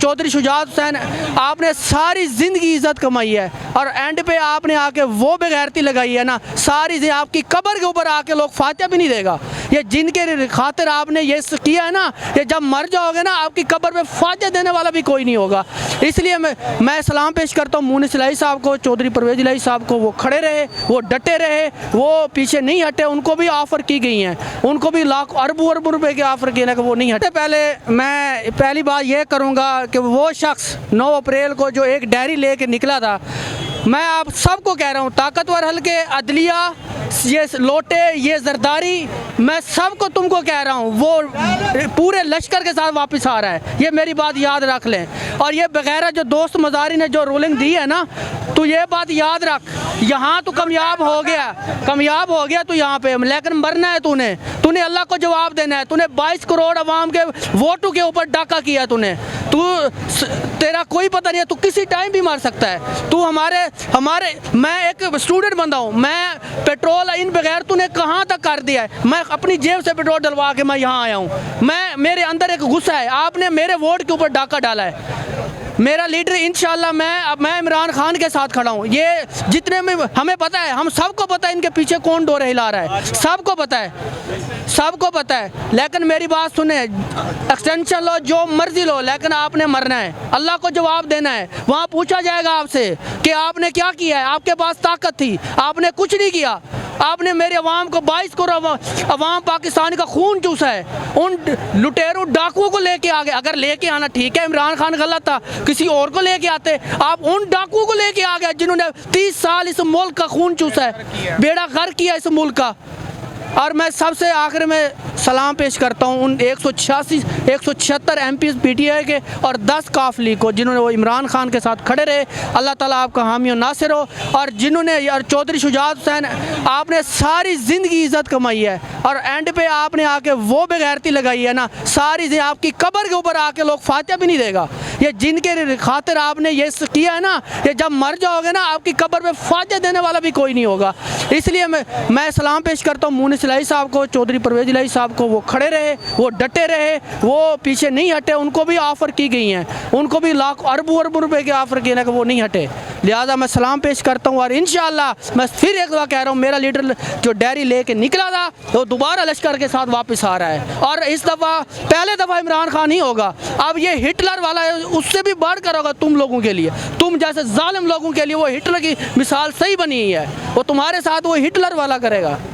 चौधरी शुजात हुसैन, आपने सारी ज़िंदगी इज़्ज़त कमाई है और एंड पे आपने आके वो बेगैरती लगाई है ना, सारी आपकी कब्र के ऊपर आके लोग फातिहा भी नहीं देगा। ये जिनके खातिर आपने ये किया है ना, ये जब मर जाओगे ना आपकी कब्र पे फातिहा देने वाला भी कोई नहीं होगा। इसलिए मैं सलाम पेश करता हूँ मुनिस इलाही साहब को, चौधरी परवेज़ इलाही साहब को। वो खड़े रहे, वो डटे रहे, वो पीछे नहीं हटे। उनको भी ऑफ़र की गई हैं, उनको भी लाख अरबों रुपए के ऑफ़र किए ना कि वो नहीं हटे। पहले मैं पहली बात ये करूँगा कि वो शख्स 9 अप्रैल को जो एक डायरी लेके निकला था, मैं आप सबको कह रहा हूँ, ताकतवर हल्के, अदलिया, ये लोटे, ये जरदारी, मैं सबको तुमको कह रहा हूँ, वो पूरे लश्कर के साथ वापस आ रहा है। ये मेरी बात याद रख लें। और ये बगैर जो दोस्त मज़ारी ने जो रूलिंग दी है ना, तो ये बात याद रख, यहाँ तो कामयाब हो गया तू यहाँ पे, लेकिन मरना है तूने अल्लाह को जवाब देना है। तूने 22 करोड़ अवाम के वोटों के ऊपर डाका किया तेरा कोई पता नहीं है, तू किसी टाइम भी मार सकता है। तू हमारे मैं एक स्टूडेंट बंदा हूँ, मैं पेट्रोल इन बगैर तूने कहाँ तक कर दिया है। मैं अपनी जेब से पेट्रोल डलवा के मैं यहाँ आया हूँ। मेरे अंदर एक गुस्सा है, आपने मेरे वोट के ऊपर डाका डाला है। मेरा लीडर इंशाल्लाह मैं इमरान खान के साथ खड़ा हूँ। ये जितने में हमें पता है, हम सबको पता है इनके पीछे कौन डोरे हिला रहा है, सबको पता है। लेकिन मेरी बात सुने, एक्सटेंशन लो, जो मर्जी लो, लेकिन आपने मरना है, अल्लाह को जवाब देना है। वहाँ पूछा जाएगा आपसे कि आपने क्या किया है, आपके पास ताकत थी, आपने कुछ नहीं किया। आपने मेरे अवाम को 22 करोड़ अवाम पाकिस्तान का खून चूसा है। उन लुटेरों डाकुओं को लेके आ गए। अगर लेके आना ठीक है, इमरान खान गलत था, किसी और को लेके आते। आप उन डाकुओं को लेके आ गए जिन्होंने 30 साल इस मुल्क का खून चूसा है, बेड़ा गर्क किया इस मुल्क का। और मैं सबसे आखिर में सलाम पेश करता हूँ उन 176 MPs PTI के और 10 काफली को, जिन्होंने वो इमरान खान के साथ खड़े रहे। अल्लाह ताला आपका हामी और नासिर हो। और जिन्होंने यार चौधरी शुजात हुसैन, आपने सारी ज़िंदगी इज़्ज़त कमाई है और एंड पे आपने आके वो बेगैरती लगाई है ना, सारी आपकी कब्र के ऊपर आके लोग फातिहा भी नहीं देगा। ये जिनके खातिर आपने ये किया है ना, ये जब मर जाओगे ना आपकी कब्र पे फातिहा देने वाला भी कोई नहीं होगा। इसलिए मैं सलाम पेश करता हूँ मुनिस इलाही साहब को, चौधरी परवेज़ इलाही साहब को। वो खड़े रहे, वो डटे रहे, वो पीछे नहीं हटे। उनको भी ऑफ़र की गई हैं, उनको भी लाख अरबों रुपए के ऑफ़र किए ना कि वो नहीं हटे। लिहाजा मैं सलाम पेश करता हूँ और इंशाअल्लाह मैं फिर एक दफ़ा कह रहा हूँ, मेरा लीडर जो डायरी लेके निकला था वो दोबारा लश्कर के साथ वापस आ रहा है। और इस दफ़ा पहले दफ़ा इमरान खान ही होगा। अब ये हिटलर वाला है, उससे भी बढ़कर होगा तुम लोगों के लिए। तुम जैसे जालिम लोगों के लिए वो हिटलर की मिसाल सही बनी है, वो तुम्हारे साथ वो हिटलर वाला करेगा।